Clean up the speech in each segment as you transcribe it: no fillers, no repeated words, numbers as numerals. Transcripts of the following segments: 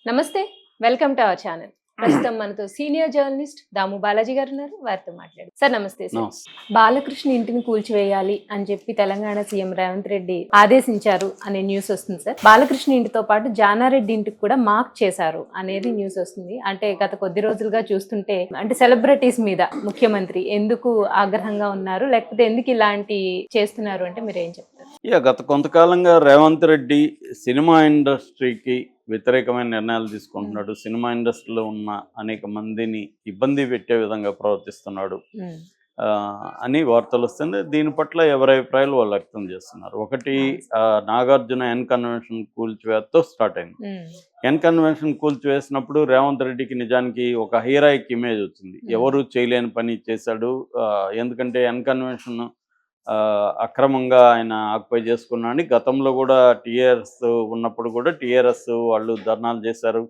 నమస్తే. Welcome to our channel. ప్రస్తుతం మనతో సీనియర్ జర్నలిస్ట్ దాము బాలాజీ గారు ఉన్నారు. వారితో మాట్లాడదాం. సార్ నమస్తే సార్. నమస్తే. బాలకృష్ణ ఇంటిని కూల్చివేయాలి అని చెప్పి తెలంగాణ సీఎం రేవంత్ రెడ్డి ఆదేశించారు అనే న్యూస్ వస్తుంది సార్. బాలకృష్ణ ఇంటితో పాటు జానారెడ్డి ఇంటికి కూడా మార్క్ చేశారు అనేది న్యూస్ వస్తుంది. అంటే గత కొద్ది రోజులుగా చూస్తుంటే అంటే సెలబ్రిటీస్ మీద ముఖ్యమంత్రి ఎందుకు ఆగ్రహంగా ఉన్నారు, లేకపోతే ఎందుకు ఇలాంటి చేస్తున్నారు అంటే మీరు ఏం చెప్తారు? గత కొంతకాలంగా రేవంత్ రెడ్డి సినిమా ఇండస్ట్రీకి వ్యతిరేకమైన నిర్ణయాలు తీసుకుంటున్నాడు. సినిమా ఇండస్ట్రీలో ఉన్న అనేక మందిని ఇబ్బంది పెట్టే విధంగా ప్రవర్తిస్తున్నాడు అని వార్తలు వస్తుంది. దీని పట్ల ఎవరి అభిప్రాయాలు వాళ్ళు వ్యక్తం చేస్తున్నారు. ఒకటి, నాగార్జున ఎన్ కన్వెన్షన్ కూల్చివేతతో స్టార్ట్ అయింది. ఎన్ కన్వెన్షన్ కూల్చివేసినప్పుడు రేవంత్ రెడ్డికి నిజానికి ఒక హీరోయిక్ ఇమేజ్ వచ్చింది. ఎవరు చేయలేని పని చేశాడు. ఎందుకంటే ఎన్ కన్వెన్షన్ అక్రమంగా ఆయన ఆక్యుపై చేసుకున్నాడని గతంలో కూడా టీఆర్ఎస్ ఉన్నప్పుడు కూడా టీఆర్ఎస్ వాళ్ళు ధర్నాలు చేశారు.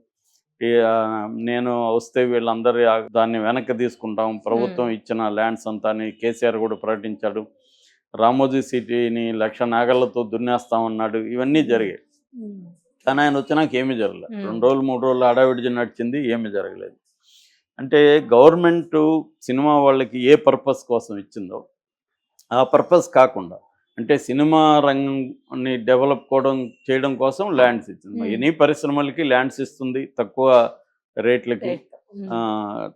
నేను వస్తే వీళ్ళందరూ దాన్ని వెనక్కి తీసుకుంటాం, ప్రభుత్వం ఇచ్చిన ల్యాండ్స్ అంతా అని కేసీఆర్ కూడా ప్రకటించాడు. రామోజీ సిటీని 1,00,000 నాగళ్లతో దున్నేస్తామన్నాడు. ఇవన్నీ జరిగాయి. కానీ ఆయన వచ్చినాక ఏమీ జరగలేదు. 2 రోజులు 3 రోజులు హడావిడి నడిచింది, ఏమీ జరగలేదు. అంటే గవర్నమెంట్ సినిమా వాళ్ళకి ఏ పర్పస్ కోసం ఇచ్చిందో ఆ పర్పస్ కాకుండా, అంటే సినిమా రంగాన్ని డెవలప్ చేయడం కోసం ల్యాండ్స్ ఇచ్చింది. ఎనీ పరిశ్రమలకి ల్యాండ్స్ ఇస్తుంది తక్కువ రేట్లకి.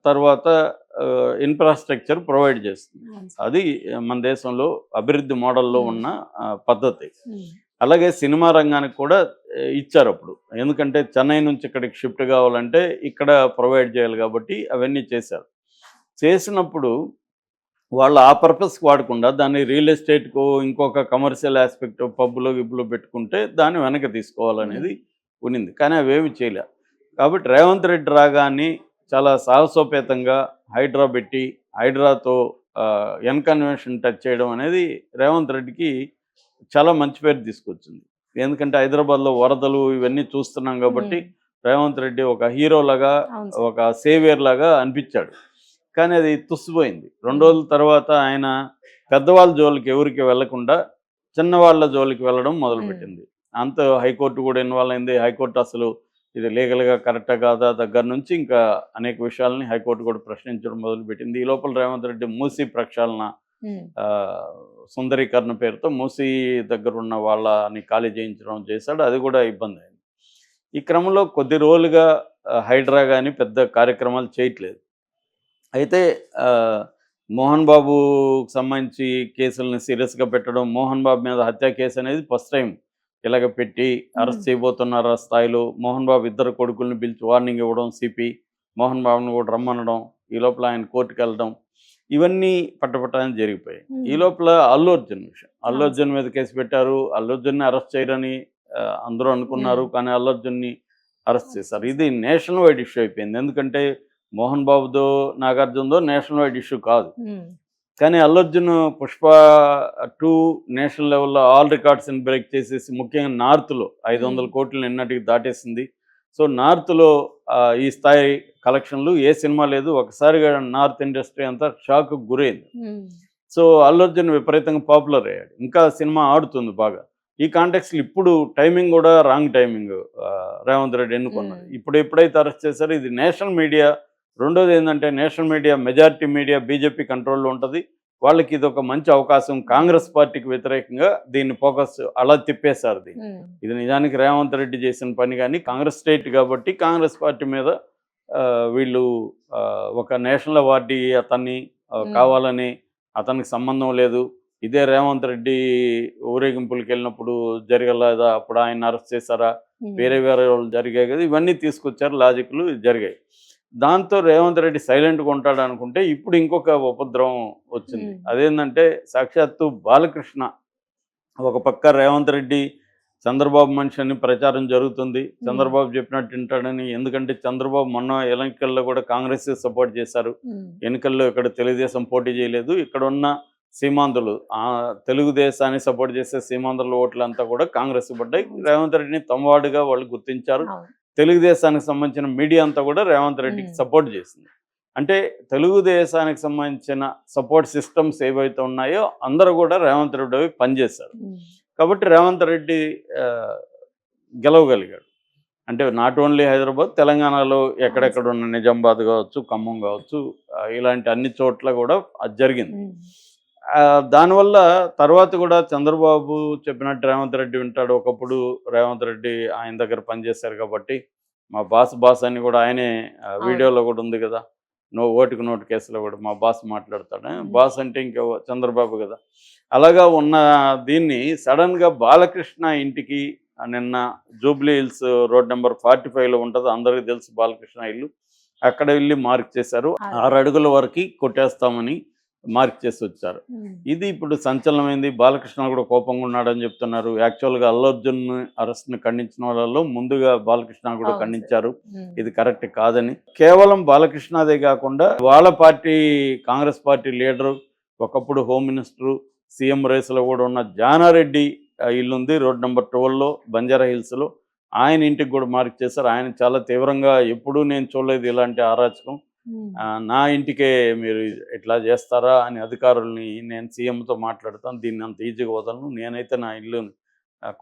తర్వాత ఇన్ఫ్రాస్ట్రక్చర్ ప్రొవైడ్ చేస్తుంది. అది మన దేశంలో అభివృద్ధి మోడల్లో ఉన్న పద్ధతి. అలాగే సినిమా రంగానికి కూడా ఇచ్చారు అప్పుడు. ఎందుకంటే చెన్నై నుంచి ఇక్కడికి షిఫ్ట్ కావాలంటే ఇక్కడ ప్రొవైడ్ చేయాలి కాబట్టి అవన్నీ చేశారు. చేసినప్పుడు వాళ్ళు ఆ పర్పస్కి వాడకుండా దాన్ని రియల్ ఎస్టేట్కు ఇంకొక కమర్షియల్ ఆస్పెక్ట్ పబ్బులో గిబ్బులో పెట్టుకుంటే దాన్ని వెనక్కి తీసుకోవాలనేది ఉన్నింది. కానీ అవేమి చేయలే. కాబట్టి రేవంత్ రెడ్డి రాగానే చాలా సాహసోపేతంగా హైడ్రా పెట్టి హైడ్రాతో ఎన్ కన్వెన్షన్ టచ్ చేయడం అనేది రేవంత్ రెడ్డికి చాలా మంచి పేరు తీసుకొచ్చింది. ఎందుకంటే హైదరాబాద్లో వరదలు ఇవన్నీ చూస్తున్నాం కాబట్టి రేవంత్ రెడ్డి ఒక హీరోలాగా, ఒక సేవియర్ లాగా అనిపించాడు. కానీ అది తుస్సిపోయింది. 2 రోజుల తర్వాత ఆయన పెద్దవాళ్ళ జోలికి ఎవరికి వెళ్లకుండా చిన్నవాళ్ళ జోలికి వెళ్ళడం మొదలుపెట్టింది. అంత హైకోర్టు కూడా ఇన్వాల్వ్ అయింది. హైకోర్టు అసలు ఇది లీగల్గా కరెక్టా కాదా దగ్గర నుంచి ఇంకా అనేక విషయాలని హైకోర్టు కూడా ప్రశ్నించడం మొదలుపెట్టింది. ఈ లోపల రేవంత్ రెడ్డి మూసీ ప్రక్షాళన సుందరీకరణ పేరుతో మూసీ దగ్గర ఉన్న వాళ్ళని ఖాళీ చేయించడం చేశాడు. అది కూడా ఇబ్బంది అయింది. ఈ క్రమంలో కొద్ది రోజులుగా హైడ్రా కానీ పెద్ద కార్యక్రమాలు చేయట్లేదు. అయితే మోహన్ బాబుకి సంబంధించి కేసులను సీరియస్గా పెట్టడం, మోహన్ బాబు మీద హత్య కేసు అనేది ఫస్ట్ టైం ఇలాగ పెట్టి అరెస్ట్ చేయబోతున్నారు ఆ స్థాయిలో. మోహన్ బాబు ఇద్దరు కొడుకుల్ని పిలిచి వార్నింగ్ ఇవ్వడం, సిపి మోహన్ బాబుని కూడా రమ్మనడం, ఈ లోపల ఆయన కోర్టుకు వెళ్ళడం, ఇవన్నీ పట్టపట్టాలని జరిగిపోయాయి. ఈ లోపల అల్లు అర్జున్ విషయం, అల్లు అర్జున్ మీద కేసు పెట్టారు. అల్లు అర్జున్ని అరెస్ట్ చేయరని అందరూ అనుకున్నారు, కానీ అల్లు అర్జున్ని అరెస్ట్ చేశారు. ఇది నేషనల్ వైడ్ ఇష్యూ అయిపోయింది. ఎందుకంటే మోహన్ బాబుదో నాగార్జునదో నేషనల్ వైడ్ ఇష్యూ కాదు. కానీ అల్లు అర్జున్ పుష్ప 2 నేషనల్ లెవెల్లో ఆల్ రికార్డ్స్ని బ్రేక్ చేసేసి ముఖ్యంగా నార్త్లో 500 కోట్లు నిన్నటికి దాటేసింది. సో నార్త్లో ఈ స్థాయి కలెక్షన్లు ఏ సినిమా లేదు. ఒకసారిగా నార్త్ ఇండస్ట్రీ అంతా షాక్కు గురైంది. సో అల్లు అర్జున్ విపరీతంగా పాపులర్ అయ్యాడు. ఇంకా సినిమా ఆడుతుంది బాగా. ఈ కాంటెక్స్లో ఇప్పుడు టైమింగ్ కూడా రాంగ్ టైమింగ్ రేవంత్ రెడ్డి ఎన్నుకున్నాడు. ఎప్పుడైతే అరెస్ట్ చేశారో ఇది నేషనల్ మీడియా. రెండోది ఏంటంటే national media, majority media BJP కంట్రోల్లో ఉంటుంది. వాళ్ళకి ఇది ఒక మంచి అవకాశం. కాంగ్రెస్ పార్టీకి వ్యతిరేకంగా దీన్ని ఫోకస్ అలా తిప్పేశారు. ఇది నిజానికి రేవంత్ రెడ్డి చేసిన పని, కానీ కాంగ్రెస్ స్టేట్ కాబట్టి కాంగ్రెస్ పార్టీ మీద వీళ్ళు ఒక నేషనల్ అవార్డీ అతన్ని కావాలని, అతనికి సంబంధం లేదు, ఇదే రేవంత్ రెడ్డి ఊరేగింపులకు వెళ్ళినప్పుడు జరగలేదా, అప్పుడు ఆయన అరెస్ట్ చేశారా, వేరే వాళ్ళు జరిగాయి కదా, ఇవన్నీ తీసుకొచ్చారు, లాజిక్లు జరిగాయి. దాంతో రేవంత్ రెడ్డి సైలెంట్గా ఉంటాడు అనుకుంటే ఇప్పుడు ఇంకొక ఉపద్రవం వచ్చింది. అదేంటంటే సాక్షాత్తు బాలకృష్ణ ఒక పక్క రేవంత్ రెడ్డి చంద్రబాబు మనిషి అని ప్రచారం జరుగుతుంది. చంద్రబాబు చెప్పినట్టు వింటాడని. ఎందుకంటే చంద్రబాబు మొన్న ఎన్నికల్లో కూడా కాంగ్రెస్ సపోర్ట్ చేశారు. ఎన్నికల్లో ఇక్కడ తెలుగుదేశం పోటీ చేయలేదు. ఇక్కడ ఉన్న సీమాంధ్రులు తెలుగుదేశాన్ని సపోర్ట్ చేసే సీమాంధ్రుల ఓట్లంతా కూడా కాంగ్రెస్ పడ్డాయి. రేవంత్ రెడ్డిని తమవాడుగా వాళ్ళు గుర్తించారు. తెలుగుదేశానికి సంబంధించిన మీడియా అంతా కూడా రేవంత్ రెడ్డికి సపోర్ట్ చేసింది. అంటే తెలుగుదేశానికి సంబంధించిన సపోర్ట్ సిస్టమ్స్ ఏవైతే ఉన్నాయో అందరూ కూడా రేవంత్ రెడ్డి పనిచేశారు. కాబట్టి రేవంత్ రెడ్డి గెలవగలిగాడు. అంటే నాట్ ఓన్లీ హైదరాబాద్, తెలంగాణలో ఎక్కడెక్కడ ఉన్న నిజామాబాద్ కావచ్చు, ఖమ్మం కావచ్చు, ఇలాంటి అన్ని చోట్ల కూడా అది జరిగింది. దానివల్ల తర్వాత కూడా చంద్రబాబు చెప్పినట్టు రేవంత్ రెడ్డి వింటాడు. ఒకప్పుడు రేవంత్ రెడ్డి ఆయన దగ్గర పనిచేశారు కాబట్టి మా బాస్ అని కూడా ఆయనే వీడియోలో కూడా ఉంది కదా, ఓటుకు నోటు కేసులో కూడా మా బాస్ మాట్లాడతాడు. బాస్ అంటే ఇంకా చంద్రబాబు కదా. అలాగా ఉన్న దీన్ని సడన్గా బాలకృష్ణ ఇంటికి నిన్న జూబ్లీ హిల్స్ రోడ్ నెంబర్ 45లో ఉంటుంది, అందరికీ తెలుసు బాలకృష్ణ ఇల్లు. అక్కడ వెళ్ళి మార్క్ చేశారు. 6 అడుగుల వరకు కొట్టేస్తామని మార్క్ చేసి వచ్చారు. ఇది ఇప్పుడు సంచలనమైంది. బాలకృష్ణ కూడా కోపంగా ఉన్నాడని చెప్తున్నారు. యాక్చువల్గా అల్లు అర్జున్ అరెస్ట్ని ఖండించిన వాళ్ళలో ముందుగా బాలకృష్ణ కూడా ఖండించారు. ఇది కరెక్ట్ కాదని. కేవలం బాలకృష్ణదే కాకుండా వాళ్ళ పార్టీ కాంగ్రెస్ పార్టీ లీడరు, ఒకప్పుడు హోమ్ మినిస్టరు, సీఎం రేసులో కూడా ఉన్న జానారెడ్డి ఇల్లుంది రోడ్ నెంబర్ 12లో బంజారా హిల్స్లో. ఆయన ఇంటికి కూడా మార్క్ చేశారు. ఆయన చాలా తీవ్రంగా ఎప్పుడూ నేను చూడలేదు ఇలాంటి అరాచకం, నా ఇంటికే మీరు ఇట్లా చేస్తారా అని అధికారుల్ని నేను సీఎంతో మాట్లాడతాను, దీన్ని అంత ఈజీగా వదలను, నేనైతే నా ఇల్లుని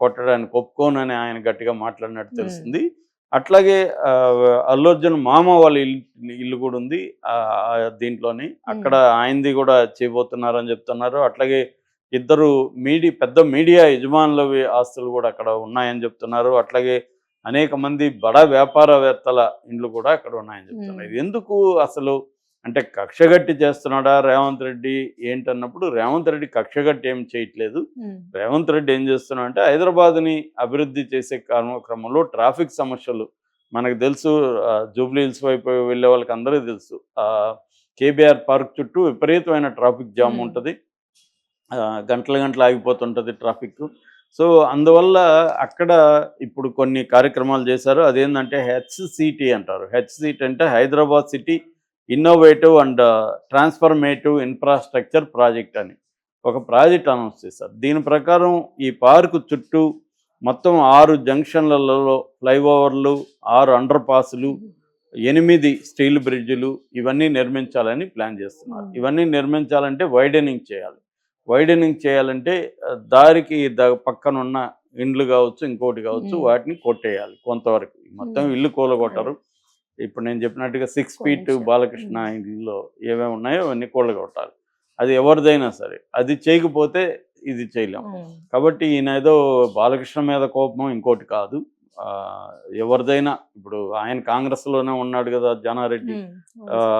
కొట్టడానికి ఒప్పుకోనని ఆయన గట్టిగా మాట్లాడినట్టు తెలుస్తుంది. అట్లాగే అల్లు అర్జున్ మామ వాళ్ళ ఇల్లు కూడా ఉంది దీంట్లోని, అక్కడ ఆయనది కూడా చేయబోతున్నారని చెప్తున్నారు. అట్లాగే ఇద్దరు పెద్ద మీడియా యజమానులవి ఆస్తులు కూడా అక్కడ ఉన్నాయని చెప్తున్నారు. అట్లాగే అనేక మంది బడా వ్యాపారవేత్తల ఇండ్లు కూడా అక్కడ ఉన్నాయని చెప్తున్నారు. ఇది ఎందుకు అసలు అంటే కక్షగట్టి చేస్తున్నాడా రేవంత్ రెడ్డి ఏంటన్నప్పుడు, రేవంత్ రెడ్డి కక్షగట్టి ఏం చేయట్లేదు. రేవంత్ రెడ్డి ఏం చేస్తున్నాడు అంటే హైదరాబాద్ని అభివృద్ధి చేసే క్రమంలో ట్రాఫిక్ సమస్యలు మనకు తెలుసు. జూబ్లీ హిల్స్ వైపు వెళ్ళే వాళ్ళకి అందరికీ తెలుసు, కేబీఆర్ పార్క్ చుట్టూ విపరీతమైన ట్రాఫిక్ జామ్ ఉంటుంది, గంటలు ఆగిపోతుంటుంది ట్రాఫిక్. సో అందువల్ల అక్కడ ఇప్పుడు కొన్ని కార్యక్రమాలు చేశారు. అదేంటంటే హెచ్సిటి అంటారు. హెచ్సిటి అంటే Hyderabad city innovative and transformative infrastructure project అని ఒక ప్రాజెక్ట్ అనౌన్స్ చేశారు. దీని ప్రకారం ఈ పార్కు చుట్టూ మొత్తం 6 జంక్షన్లలో ఫ్లైఓవర్లు, 6 అండర్ పాస్లు, 8 స్టీల్ బ్రిడ్జిలు ఇవన్నీ నిర్మించాలని ప్లాన్ చేస్తున్నారు. ఇవన్నీ నిర్మించాలంటే వైడనింగ్ చేయాలి. వైడనింగ్ చేయాలంటే దారికి పక్కనున్న ఇండ్లు కావచ్చు, ఇంకోటి కావచ్చు, వాటిని కొట్టేయాలి కొంతవరకు. మొత్తం ఇల్లు కూలగొట్టరు. ఇప్పుడు నేను చెప్పినట్టుగా 6 ఫీట్ బాలకృష్ణ ఇల్లులో ఏమేమి ఉన్నాయో అవన్నీ కూలగొట్టాలి. అది ఎవరిదైనా సరే. అది చేయకపోతే ఇది చేయలేం. కాబట్టి ఈయన ఏదో బాలకృష్ణ మీద కోపం ఇంకోటి కాదు. ఎవరిదైనా ఇప్పుడు ఆయన కాంగ్రెస్లోనే ఉన్నాడు కదా జానారెడ్డి,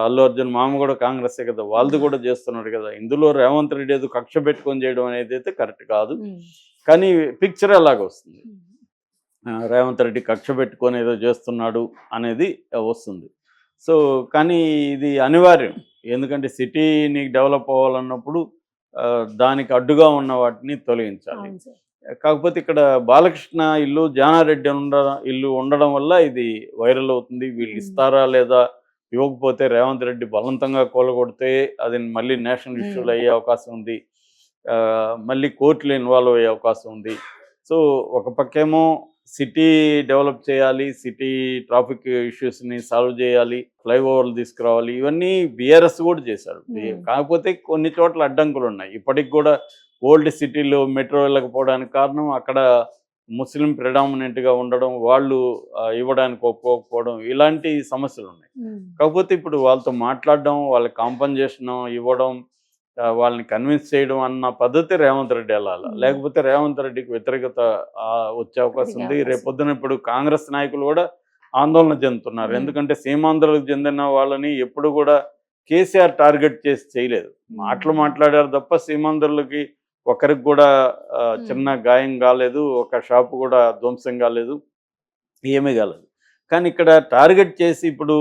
అల్లు అర్జున్ మామ కూడా కాంగ్రెసే కదా, వాళ్ళది కూడా చేస్తున్నాడు కదా. ఇందులో రేవంత్ రెడ్డి ఏదో కక్ష పెట్టుకొని చేయడం అనేది అయితే కరెక్ట్ కాదు. కానీ పిక్చర్ ఎలాగ వస్తుంది, రేవంత్ రెడ్డి కక్ష పెట్టుకొని ఏదో చేస్తున్నాడు అనేది వస్తుంది. సో కానీ ఇది అనివార్యం. ఎందుకంటే సిటీ నీకు డెవలప్ అవ్వాలన్నప్పుడు దానికి అడ్డుగా ఉన్న వాటిని తొలగించాలి. కాకపోతే ఇక్కడ బాలకృష్ణ ఇల్లు, జానారెడ్డి ఇల్లు ఉండడం వల్ల ఇది వైరల్ అవుతుంది. వీళ్ళు ఇస్తారా లేదా, ఇవ్వకపోతే రేవంత్ రెడ్డి బలవంతంగా కూలగొడితే అది మళ్ళీ నేషనల్ ఇష్యూలు అయ్యే అవకాశం ఉంది, మళ్ళీ కోర్టులు ఇన్వాల్వ్ అయ్యే అవకాశం ఉంది. సో ఒక పక్కేమో సిటీ డెవలప్ చేయాలి, సిటీ ట్రాఫిక్ ఇష్యూస్ని సాల్వ్ చేయాలి, ఫ్లైఓవర్లు తీసుకురావాలి, ఇవన్నీ బీఆర్ఎస్ కూడా చేశారు. కాకపోతే కొన్ని చోట్ల అడ్డంకులు ఉన్నాయి. ఇప్పటికి కూడా ఓల్డ్ సిటీలో మెట్రో వెళ్ళకపోవడానికి కారణం అక్కడ ముస్లిం ప్రిడామినెంట్గా ఉండడం, వాళ్ళు ఇవ్వడానికి ఒప్పుకోకపోవడం, ఇలాంటి సమస్యలు ఉన్నాయి. కాకపోతే ఇప్పుడు వాళ్ళతో మాట్లాడడం, వాళ్ళకి కాంపన్సేషన్ ఇవ్వడం, వాళ్ళని కన్విన్స్ చేయడం అన్న పద్ధతి రేవంత్ రెడ్డి వెళ్ళాలి. లేకపోతే రేవంత్ రెడ్డికి వ్యతిరేకత వచ్చే అవకాశం ఉంది. రేపొద్దున ఇప్పుడు కాంగ్రెస్ నాయకులు కూడా ఆందోళన చెందుతున్నారు. ఎందుకంటే సీమాంధ్రులకు చెందిన వాళ్ళని ఎప్పుడు కూడా కేసీఆర్ టార్గెట్ చేసి చేయలేదు. మాట్లాడారు తప్ప సీమాంధ్రులకి ఒకరికి కూడా చిన్న గాయం కాలేదు, ఒక షాపు కూడా ధ్వంసం కాలేదు, ఏమీ కాలేదు. కానీ ఇక్కడ టార్గెట్ చేసి ఇప్పుడు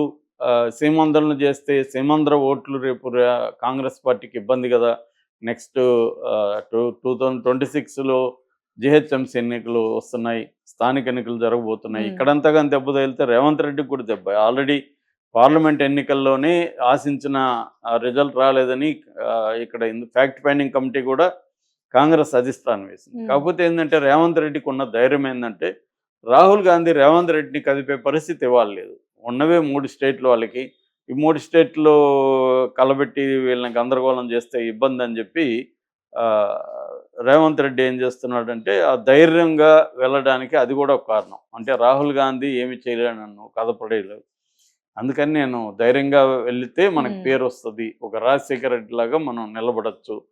సీమాంధ్రను చేస్తే సీమాంధ్ర ఓట్లు రేపు కాంగ్రెస్ పార్టీకి ఇబ్బంది కదా. నెక్స్ట్ 2026లో జిహెచ్ఎంసీ ఎన్నికలు వస్తున్నాయి, స్థానిక ఎన్నికలు జరగబోతున్నాయి. ఇక్కడంతా కానీ దెబ్బ తగిలితే రేవంత్ రెడ్డికి కూడా దెబ్బ. ఆల్రెడీ పార్లమెంట్ ఎన్నికల్లోనే ఆశించిన రిజల్ట్ రాలేదని ఇక్కడ ఫ్యాక్ట్ ఫైండింగ్ కమిటీ కూడా కాంగ్రెస్ అధిష్టానం వేసింది. కాకపోతే ఏంటంటే రేవంత్ రెడ్డికి ఉన్న ధైర్యం ఏంటంటే రాహుల్ గాంధీ రేవంత్ రెడ్డిని కదిపే పరిస్థితి ఇవ్వలేదు. ఉన్నవే 3 స్టేట్లు వాళ్ళకి, ఈ 3 స్టేట్లో కలబెట్టి వీళ్ళని గందరగోళం చేస్తే ఇబ్బంది అని చెప్పి రేవంత్ రెడ్డి ఏం చేస్తున్నాడంటే ఆ ధైర్యంగా వెళ్ళడానికి అది కూడా ఒక కారణం. అంటే రాహుల్ గాంధీ ఏమి చేయలేడు, నన్ను కథపడేయలేవు, అందుకని నేను ధైర్యంగా వెళితే మనకు ఉమ్. పేరు వస్తుంది, ఒక రాజశేఖర రెడ్డి లాగా మనం నిలబడచ్చు